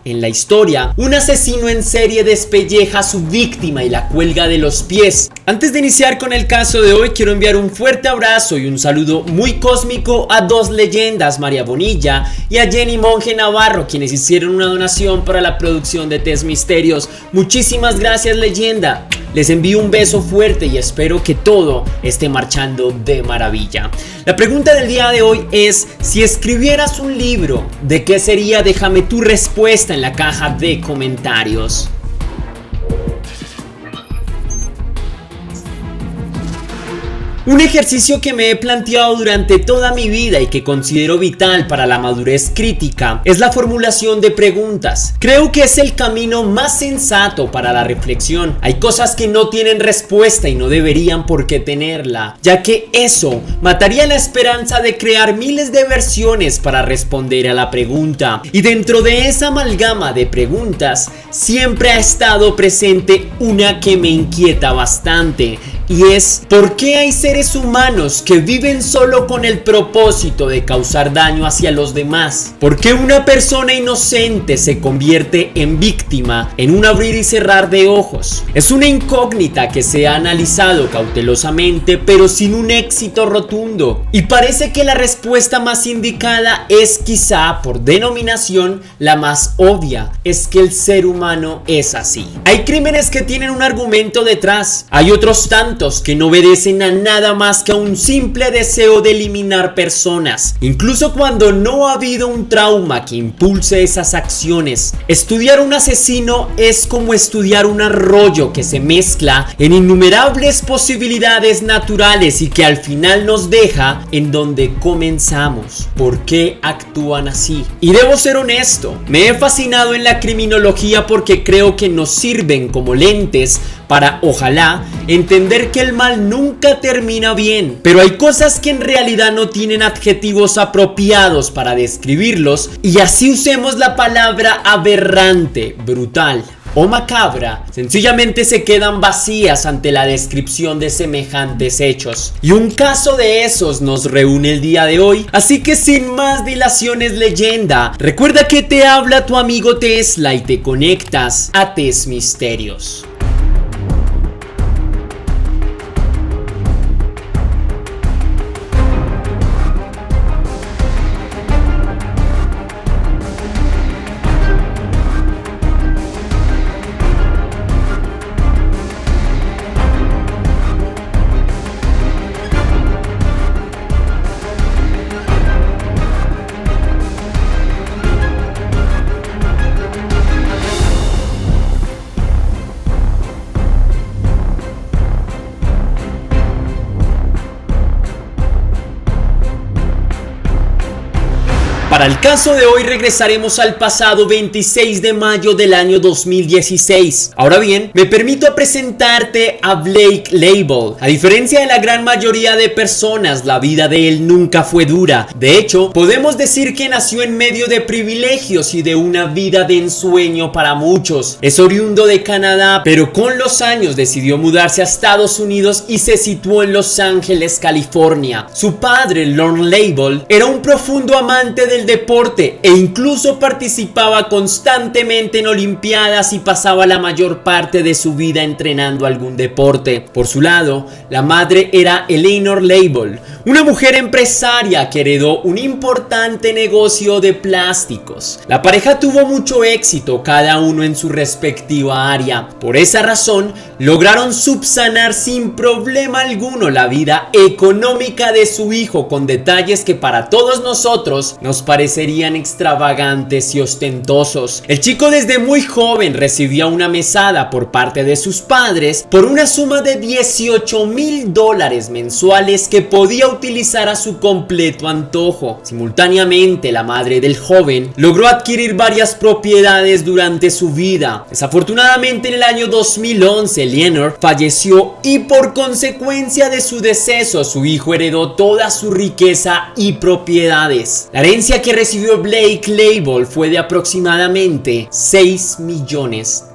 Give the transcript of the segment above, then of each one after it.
En la historia, un asesino en serie despelleja a su víctima y la cuelga de los pies. Antes de iniciar con el caso de hoy, quiero enviar un fuerte abrazo y un saludo muy cósmico a dos leyendas, María Bonilla y a Jenny Monge Navarro, quienes hicieron una donación para la producción de Test Misterios. Muchísimas gracias, leyenda. Les envío un beso fuerte y espero que todo esté marchando de maravilla. La pregunta del día de hoy es: si escribieras un libro, ¿de qué sería? Déjame tu respuesta en la caja de comentarios. Un ejercicio que me he planteado durante toda mi vida y que considero vital para la madurez crítica es la formulación de preguntas. Creo que es el camino más sensato para la reflexión. Hay cosas que no tienen respuesta y no deberían por qué tenerla, ya que eso mataría la esperanza de crear miles de versiones para responder a la pregunta. Y dentro de esa amalgama de preguntas siempre ha estado presente una que me inquieta bastante. Y es: ¿por qué hay seres humanos que viven solo con el propósito de causar daño hacia los demás? ¿Por qué una persona inocente se convierte en víctima en un abrir y cerrar de ojos? Es una incógnita que se ha analizado cautelosamente, pero sin un éxito rotundo. Y parece que la respuesta más indicada es, quizá por denominación, la más obvia: es que el ser humano es así. Hay crímenes que tienen un argumento detrás, hay otros tantos que no obedecen a nada más que a un simple deseo de eliminar personas, incluso cuando no ha habido un trauma que impulse esas acciones. Estudiar un asesino es como estudiar un arroyo que se mezcla en innumerables posibilidades naturales y que al final nos deja en donde comenzamos. ¿Por qué actúan así? Y debo ser honesto, me he fascinado en la criminología porque creo que nos sirven como lentes para, ojalá, entender que el mal nunca termina bien. Pero hay cosas que en realidad no tienen adjetivos apropiados para describirlos, y así usemos la palabra aberrante, brutal o macabra, sencillamente se quedan vacías ante la descripción de semejantes hechos. Y un caso de esos nos reúne el día de hoy, así que sin más dilaciones, leyenda, recuerda que te habla tu amigo Tesla y te conectas a Test Misterios. Para el caso de hoy regresaremos al pasado 26 de mayo del año 2016. Ahora bien, me permito presentarte a Blake Label. A diferencia de la gran mayoría de personas, la vida de él nunca fue dura. De hecho, podemos decir que nació en medio de privilegios y de una vida de ensueño para muchos. Es oriundo de Canadá, pero con los años decidió mudarse a Estados Unidos y se situó en Los Ángeles, California. Su padre, Lorne Label, era un profundo amante del deporte e incluso participaba constantemente en olimpiadas y pasaba la mayor parte de su vida entrenando algún deporte. Por su lado, la madre era Eleanor Label, una mujer empresaria que heredó un importante negocio de plásticos. La pareja tuvo mucho éxito, cada uno en su respectiva área. Por esa razón, lograron subsanar sin problema alguno la vida económica de su hijo, con detalles que para todos nosotros nos parecerían extravagantes y ostentosos. El chico desde muy joven recibía una mesada por parte de sus padres por una suma de $18,000 mensuales que podía utilizar a su completo antojo. Simultáneamente, la madre del joven logró adquirir varias propiedades durante su vida. Desafortunadamente, en el año 2011, Eleanor falleció y por consecuencia de su deceso, su hijo heredó toda su riqueza y propiedades. La herencia que recibió Blake Label fue de aproximadamente $6 millones.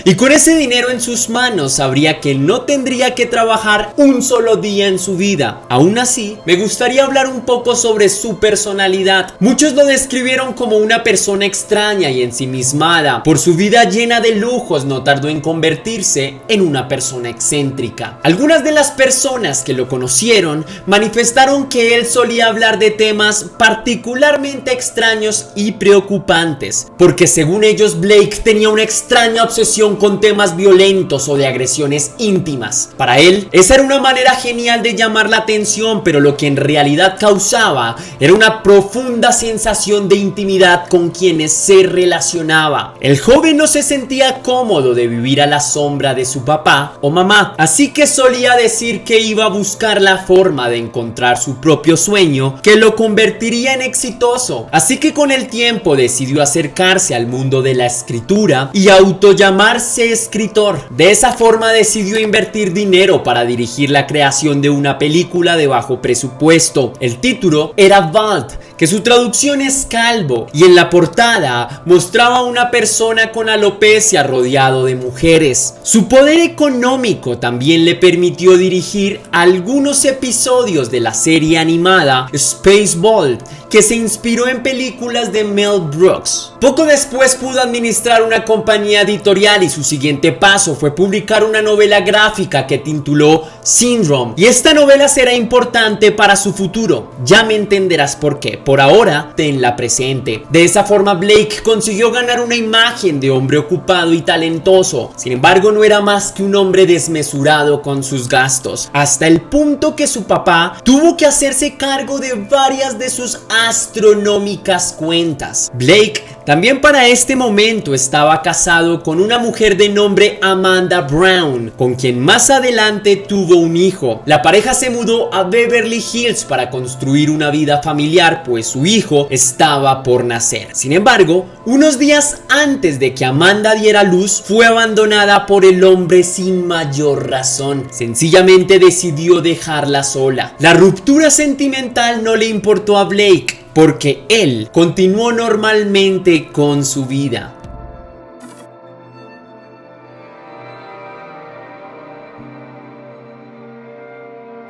Y con ese dinero en sus manos sabría que no tendría que trabajar un solo día en su vida. Aún así, me gustaría hablar un poco sobre su personalidad. Muchos lo describieron como una persona extraña y ensimismada. Por su vida llena de lujos, no tardó en convertirse en una persona excéntrica. Algunas de las personas que lo conocieron manifestaron que él solía hablar de temas particularmente extraños y preocupantes, porque según ellos Blake tenía una extraña obsesión con temas violentos o de agresiones íntimas. Para él, esa era una manera genial de llamar la atención, pero lo que en realidad causaba era una profunda sensación de intimidad con quienes se relacionaba. El joven no se sentía cómodo de vivir a la sombra de su papá o mamá, así que solía decir que iba a buscar la forma de encontrar su propio sueño que lo convertiría en exitoso. Así que con el tiempo decidió acercarse al mundo de la escritura y autollamarse escritor. De esa forma decidió invertir dinero para dirigir la creación de una película de bajo presupuesto. El título era Bald, que su traducción es calvo, y en la portada mostraba a una persona con alopecia rodeado de mujeres. Su poder económico también le permitió dirigir algunos episodios de la serie animada Spaceballs, que se inspiró en películas de Mel Brooks. Poco después pudo administrar una compañía editorial y su siguiente paso fue publicar una novela gráfica que tituló Syndrome, y esta novela será importante para su futuro. Ya me entenderás por qué. Por ahora, tenla presente. De esa forma, Blake consiguió ganar una imagen de hombre ocupado y talentoso. Sin embargo, no era más que un hombre desmesurado con sus gastos, hasta el punto que su papá tuvo que hacerse cargo de varias de sus astronómicas cuentas. Blake también para este momento estaba casado con una mujer de nombre Amanda Brown, con quien más adelante tuvo un hijo. La pareja se mudó a Beverly Hills para construir una vida familiar, pues su hijo estaba por nacer. Sin embargo, unos días antes de que Amanda diera luz, fue abandonada por el hombre sin mayor razón. Sencillamente decidió dejarla sola. La ruptura sentimental no le importó a Blake, porque él continuó normalmente con su vida.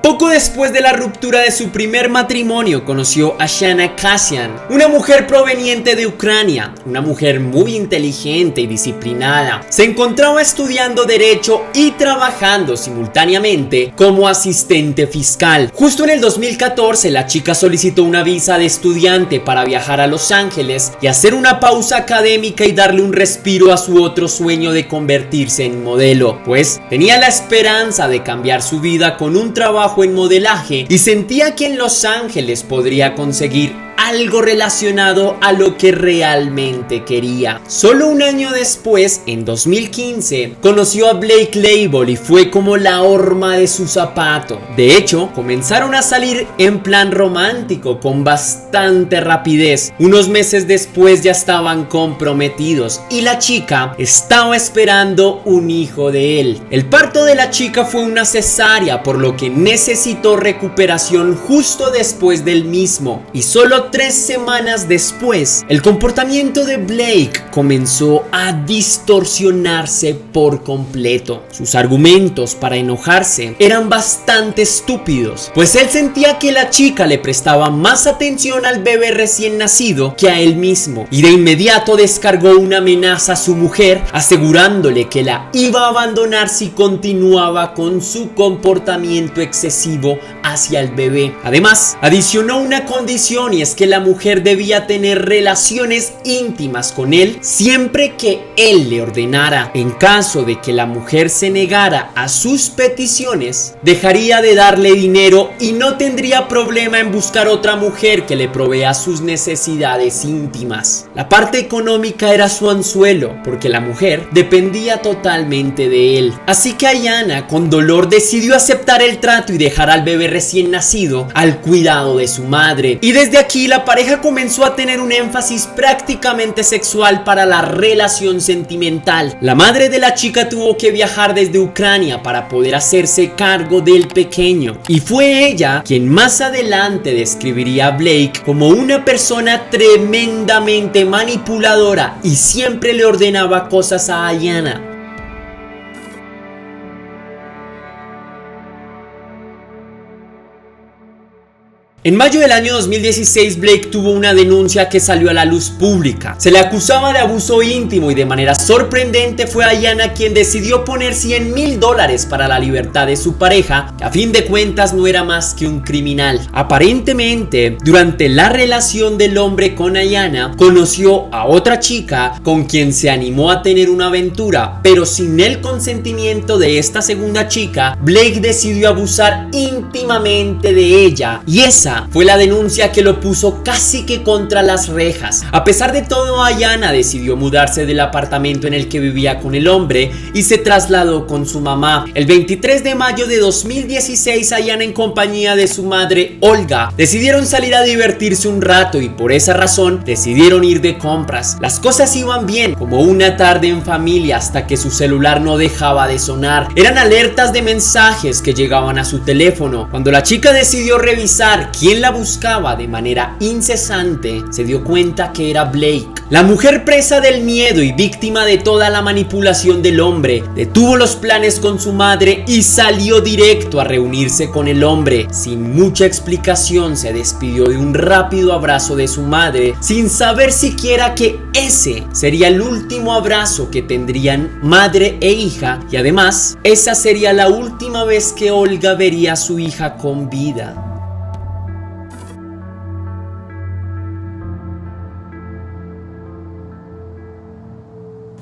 Poco después de la ruptura de su primer matrimonio, conoció a Shana Kasyan, una mujer proveniente de Ucrania, una mujer muy inteligente y disciplinada. Se encontraba estudiando derecho y trabajando simultáneamente como asistente fiscal. Justo en el 2014, la chica solicitó una visa de estudiante para viajar a Los Ángeles y hacer una pausa académica y darle un respiro a su otro sueño de convertirse en modelo, pues tenía la esperanza de cambiar su vida con un trabajo en modelaje y sentía que en Los Ángeles podría conseguir algo relacionado a lo que realmente quería. Solo un año después, en 2015, conoció a Blake Label y fue como la horma de su zapato. De hecho, comenzaron a salir en plan romántico con bastante rapidez. Unos meses después ya estaban comprometidos y la chica estaba esperando un hijo de él. El parto de la chica fue una cesárea, por lo que necesitó recuperación justo después del mismo, y solo 3 semanas después, el comportamiento de Blake comenzó a distorsionarse por completo. Sus argumentos para enojarse eran bastante estúpidos, pues él sentía que la chica le prestaba más atención al bebé recién nacido que a él mismo, y de inmediato descargó una amenaza a su mujer, asegurándole que la iba a abandonar si continuaba con su comportamiento excesivo hacia el bebé. Además, adicionó una condición, y es que la mujer debía tener relaciones íntimas con él siempre que él le ordenara. En caso de que la mujer se negara a sus peticiones, dejaría de darle dinero y no tendría problema en buscar otra mujer que le provea sus necesidades íntimas. La parte económica era su anzuelo, porque la mujer dependía totalmente de él. Así que Ayanna, con dolor, decidió aceptar el trato y dejar al bebé recién nacido al cuidado de su madre. Y desde aquí la pareja comenzó a tener un énfasis prácticamente sexual para la relación sentimental. La madre de la chica tuvo que viajar desde Ucrania para poder hacerse cargo del pequeño, y fue ella quien más adelante describiría a Blake como una persona tremendamente manipuladora y siempre le ordenaba cosas a Ayanna. En mayo del año 2016, Blake tuvo una denuncia que salió a la luz pública. Se le acusaba de abuso íntimo y de manera sorprendente fue Ayanna quien decidió poner $100,000 para la libertad de su pareja, que a fin de cuentas no era más que un criminal. Aparentemente, durante la relación del hombre con Ayanna, conoció a otra chica con quien se animó a tener una aventura, pero sin el consentimiento de esta segunda chica, Blake decidió abusar íntimamente de ella, y esa fue la denuncia que lo puso casi que contra las rejas. A pesar de todo, Ayanna decidió mudarse del apartamento en el que vivía con el hombre y se trasladó con su mamá. El 23 de mayo de 2016, Ayanna, en compañía de su madre Olga, decidieron salir a divertirse un rato y por esa razón decidieron ir de compras. Las cosas iban bien, como una tarde en familia, hasta que su celular no dejaba de sonar. Eran alertas de mensajes que llegaban a su teléfono. Cuando la chica decidió revisar quién la buscaba de manera incesante, se dio cuenta que era Blake. La mujer, presa del miedo y víctima de toda la manipulación del hombre, detuvo los planes con su madre y salió directo a reunirse con el hombre. Sin mucha explicación, se despidió de un rápido abrazo de su madre, sin saber siquiera que ese sería el último abrazo que tendrían madre e hija, y además, esa sería la última vez que Olga vería a su hija con vida.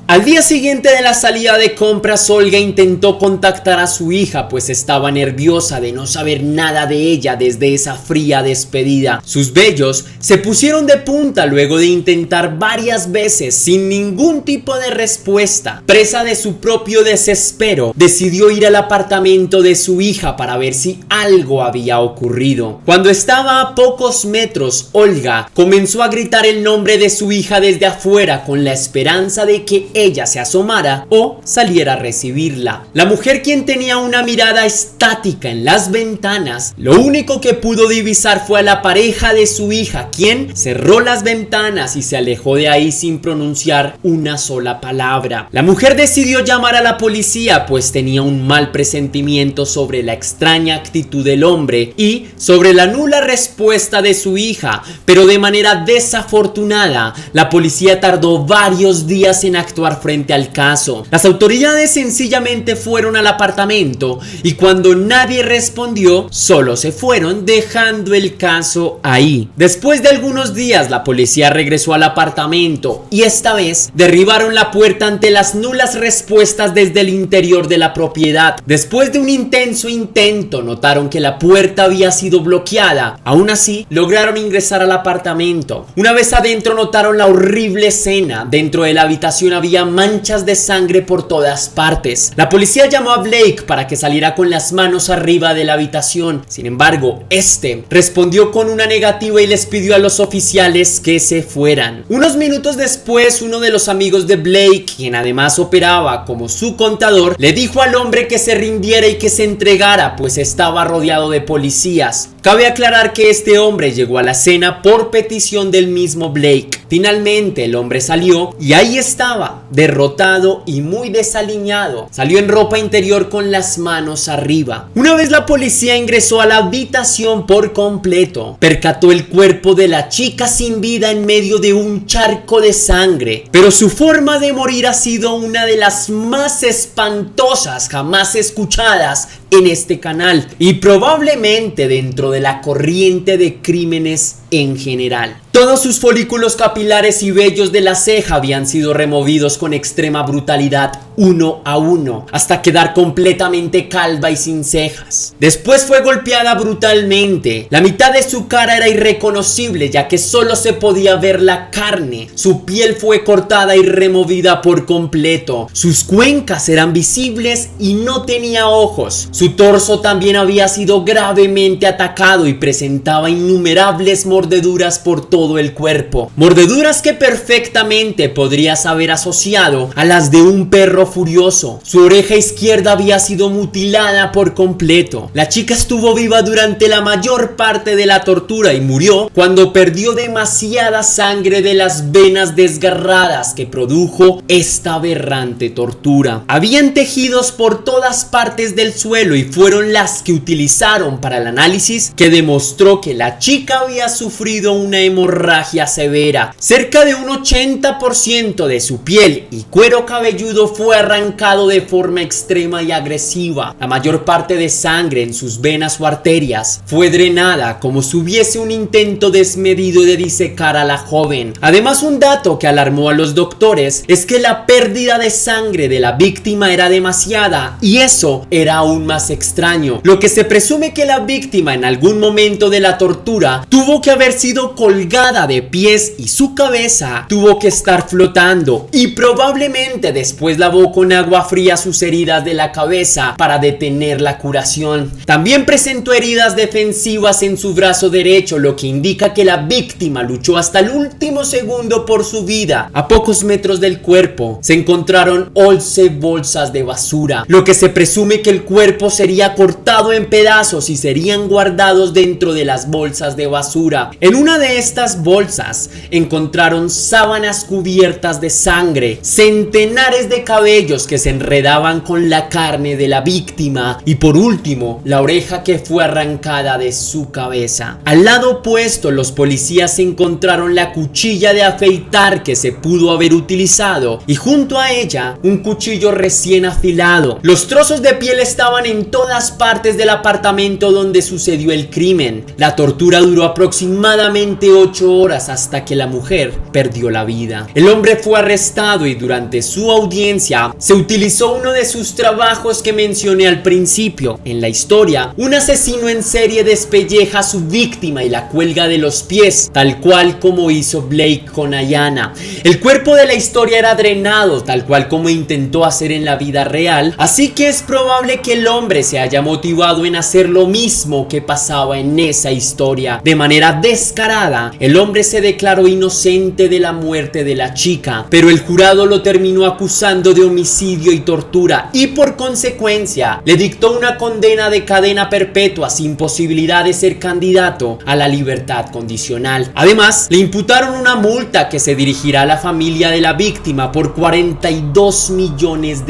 Al día siguiente de la salida de compras, Olga intentó contactar a su hija, pues estaba nerviosa de no saber nada de ella desde esa fría despedida. Sus vellos se pusieron de punta luego de intentar varias veces sin ningún tipo de respuesta. Presa de su propio desespero, decidió ir al apartamento de su hija para ver si algo había ocurrido. Cuando estaba a pocos metros, Olga comenzó a gritar el nombre de su hija desde afuera con la esperanza de que ella se asomara o saliera a recibirla. La mujer, quien tenía una mirada estática en las ventanas, lo único que pudo divisar fue a la pareja de su hija, quien cerró las ventanas y se alejó de ahí sin pronunciar una sola palabra. La mujer decidió llamar a la policía, pues tenía un mal presentimiento sobre la extraña actitud del hombre y sobre la nula respuesta de su hija, pero de manera desafortunada, la policía tardó varios días en actuar frente al caso. Las autoridades sencillamente fueron al apartamento y cuando nadie respondió, solo se fueron, dejando el caso ahí. Después de algunos días, la policía regresó al apartamento y esta vez derribaron la puerta ante las nulas respuestas desde el interior de la propiedad. Después de un intenso intento, notaron que la puerta había sido bloqueada. Aún así, lograron ingresar al apartamento. Una vez adentro, notaron la horrible escena. Dentro de la habitación había manchas de sangre por todas partes. La policía llamó a Blake para que saliera con las manos arriba de la habitación. Sin embargo, este respondió con una negativa y les pidió a los oficiales que se fueran. Unos minutos después, uno de los amigos de Blake, quien además operaba como su contador, le dijo al hombre que se rindiera y que se entregara, pues estaba rodeado de policías. Cabe aclarar que este hombre llegó a la escena por petición del mismo Blake. Finalmente, el hombre salió y ahí estaba, derrotado y muy desaliñado. Salió en ropa interior con las manos arriba. Una vez la policía ingresó a la habitación por completo, percató el cuerpo de la chica sin vida en medio de un charco de sangre. Pero su forma de morir ha sido una de las más espantosas jamás escuchadas en este canal y probablemente dentro de la corriente de crímenes en general. Todos sus folículos capilares y vellos de la ceja habían sido removidos con extrema brutalidad, uno a uno, hasta quedar completamente calva y sin cejas. Después fue golpeada brutalmente. La mitad de su cara era irreconocible, ya que solo se podía ver la carne. Su piel fue cortada y removida por completo. Sus cuencas eran visibles y no tenía ojos. Su torso también había sido gravemente atacado y presentaba innumerables mordeduras mordeduras por todo el cuerpo, mordeduras que perfectamente podrías haber asociado a las de un perro furioso. Su oreja izquierda había sido mutilada por completo. La chica estuvo viva durante la mayor parte de la tortura y murió cuando perdió demasiada sangre de las venas desgarradas que produjo esta aberrante tortura. Habían tejidos por todas partes del suelo y fueron las que utilizaron para el análisis que demostró que la chica había sufrido una hemorragia severa. Cerca de un 80% de su piel y cuero cabelludo fue arrancado de forma extrema y agresiva. La mayor parte de sangre en sus venas o arterias fue drenada como si hubiese un intento desmedido de disecar a la joven. Además, un dato que alarmó a los doctores es que la pérdida de sangre de la víctima era demasiada, y eso era aún más extraño, lo que se presume que la víctima en algún momento de la tortura tuvo que haber sido colgada de pies y su cabeza tuvo que estar flotando, y probablemente después lavó con agua fría sus heridas de la cabeza para detener la curación. También presentó heridas defensivas en su brazo derecho, lo que indica que la víctima luchó hasta el último segundo por su vida. A pocos metros del cuerpo se encontraron 11 bolsas de basura, lo que se presume que el cuerpo sería cortado en pedazos y serían guardados dentro de las bolsas de basura. En una de estas bolsas encontraron sábanas cubiertas de sangre, centenares de cabellos que se enredaban con la carne de la víctima y, por último, la oreja que fue arrancada de su cabeza. Al lado opuesto, los policías encontraron la cuchilla de afeitar que se pudo haber utilizado y junto a ella un cuchillo recién afilado. Los trozos de piel estaban en todas partes del apartamento donde sucedió el crimen. La tortura duró aproximadamente 8 horas hasta que la mujer perdió la vida. El hombre fue arrestado y durante su audiencia se utilizó uno de sus trabajos que mencioné al principio. En la historia, un asesino en serie despelleja a su víctima y la cuelga de los pies, tal cual como hizo Blake con Ayanna. El cuerpo de la historia era drenado, tal cual como intentó hacer en la vida real, así que es probable que el hombre se haya motivado en hacer lo mismo que pasaba en esa historia. De manera descarada, el hombre se declaró inocente de la muerte de la chica, pero el jurado lo terminó acusando de homicidio y tortura y por consecuencia le dictó una condena de cadena perpetua sin posibilidad de ser candidato a la libertad condicional. Además, le imputaron una multa que se dirigirá a la familia de la víctima por $42 millones.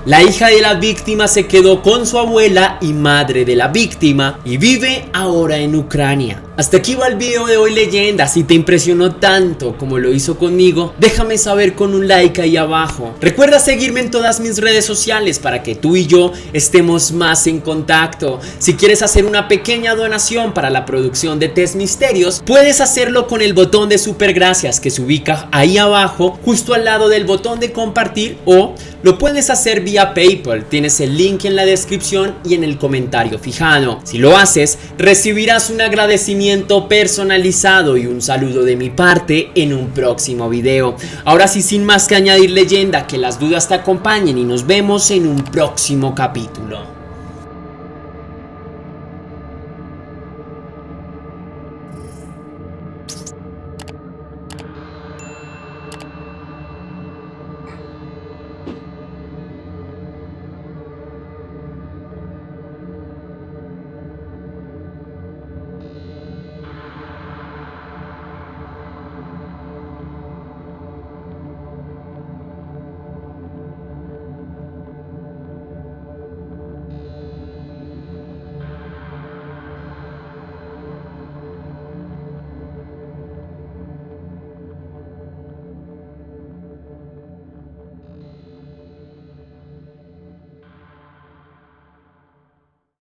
La hija de la víctima se quedó con su abuela y madre de la víctima y vive ahora en Ucrania. Hasta aquí va el video de hoy, leyenda. Si te impresionó tanto como lo hizo conmigo, déjame saber con un like ahí abajo. Recuerda seguirme en todas mis redes sociales para que tú y yo estemos más en contacto. Si quieres hacer una pequeña donación para la producción de Test Misterios, puedes hacerlo con el botón de super gracias que se ubica ahí abajo, justo al lado del botón de compartir, o lo puedes hacer vía PayPal. Tienes el link en la descripción y en el comentario fijado. Si lo haces, recibirás un agradecimiento personalizado y un saludo de mi parte en un próximo video. Ahora sí, sin más que añadir, leyenda, que las dudas te acompañen y nos vemos en un próximo capítulo.